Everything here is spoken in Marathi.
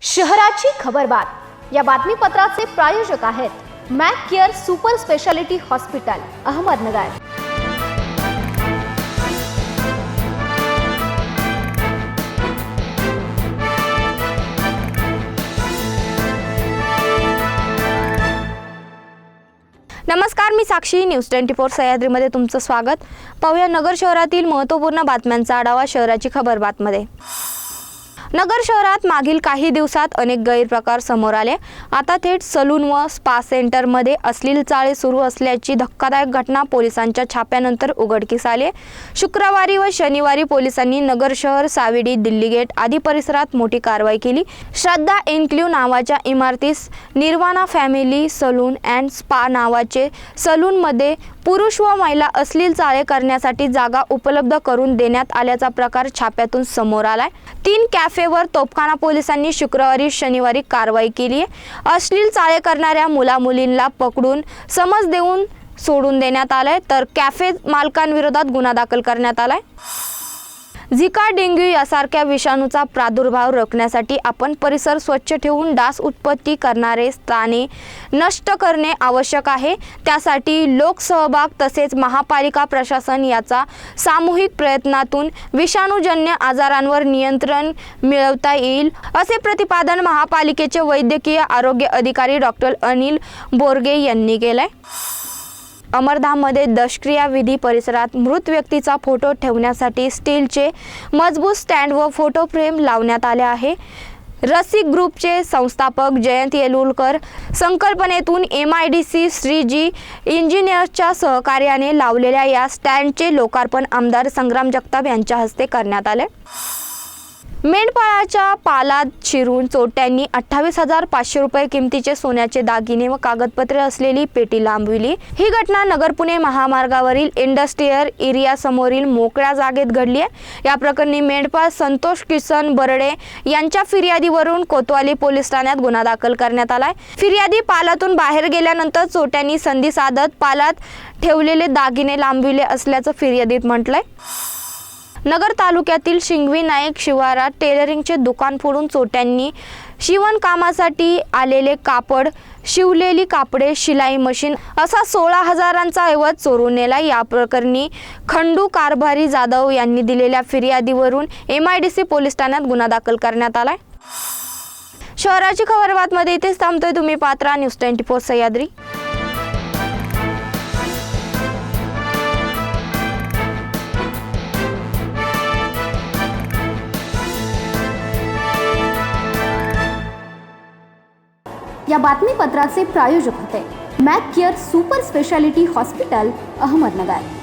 शहराची खबरबात या बातमीपत्राचे प्रायोजक आहेत Mac care super speciality hospital Ahmednagar. नमस्कार, मी साक्षी। न्यूज 24 सह्याद्रीमध्ये तुमचं स्वागत। पाहूया नगर शहरातील महत्त्वपूर्ण बातम्यांचा आढावा शहराची खबरबातमध्ये। नगर शहरात मागील काही दिवसात अनेक गैरप्रकार समोर आले। आता थेट सलून व स्पा सेंटरमध्ये अश्लील चाळे सुरू असल्याची धक्कादायक घटना पोलिसांच्या छाप्यानंतर उघडकीस आली। शुक्रवारी व शनिवारी पोलिसांनी नगर शहर, साविडी, दिल्ली गेट आदी परिसरात मोठी कारवाई केली। श्रद्धा एन्क्लेव्ह नावाच्या इमारतीस nirvana family salon and spa नावाचे सलूनमध्ये पुरुष व महिला अश्लील चाळे करण्यासाठी जागा उपलब्ध करून देण्यात आल्याचा प्रकार छाप्यातून समोर आलाय। 3 कॅफेवर तोफखाना पोलिसांनी शुक्रवारी शनिवारी कारवाई केली। अश्लील चाळे करणाऱ्या मुला-मुलींना पकडून समज देऊन सोडून देण्यात आले, तर कॅफे मालकांविरोधात गुन्हा दाखल करण्यात आलाय। झिका, डेंग्यू यासारख्या विषाणूचा प्रादुर्भाव रोखण्यासाठी आपण परिसर स्वच्छ ठेवून डास उत्पत्ती करणारे स्थाने नष्ट करणे आवश्यक आहे। त्यासाठी लोकसहभाग तसेच महापालिका प्रशासन याचा सामूहिक प्रयत्नातून विषाणूजन्य आजारांवर नियंत्रण मिळवता येईल, असे प्रतिपादन महापालिकेचे वैद्यकीय आरोग्य अधिकारी डॉक्टर अनिल बोरगे यांनी केले। अमरधाममध्ये दशक्रिया विधी परिसरात मृत व्यक्तीचा फोटो ठेवण्यासाठी स्टीलचे मजबूत स्टँड व फोटो फ्रेम लावण्यात आले आहे। रसिक ग्रुपचे संस्थापक जयंत येलुलकर संकल्पनेतून MIDC श्रीजी इंजिनियर्सच्या सहकार्याने लावलेल्या या स्टँडचे लोकार्पण आमदार संग्राम जगताप यांच्या हस्ते करण्यात आले। मेंढपाळाच्या पालात शिरून चोरट्यांनी 28,500 रुपये किमतीचे सोन्याचे दागिने व कागदपत्रे असलेली पेटी लांबविली। ही घटना नगर पुणे महामार्गावरील इंडस्ट्रियल एरिया समोरील मोकळ्या जागेत घडली आहे। या प्रकरणी मेंढपाळ संतोष किसन बरडे यांच्या फिर्यादीवरून कोतवाली पोलीस ठाण्यात गुन्हा दाखल करण्यात आलाय। फिर्यादी पालातून बाहेर गेल्यानंतर चोरट्यांनी संधी साधत पालात ठेवलेले दागिने लांबविले असल्याचं फिर्यादीत म्हटलंय। नगर तालुक्यातील शिंगवी नाईक शिवारात टेलरिंगचे दुकान फोडून चोरट्यांनी शिवणकामासाठी आलेले कापड, शिवलेली कापडे, शिलाई मशीन असा 16,000चा ऐवज चोरून नेला। या प्रकरणी खंडू कारभारी जाधव यांनी दिलेल्या फिर्यादीवरून MIDC पोलीस ठाण्यात गुन्हा दाखल करण्यात आलाय। शहराची खबरबातमध्ये इथेच थांबतोय। तुम्ही पाहत राहा न्यूज 24 सह्याद्री। या बातमीपत्राचे प्रायोजक होते Mac care super speciality hospital Ahmednagar.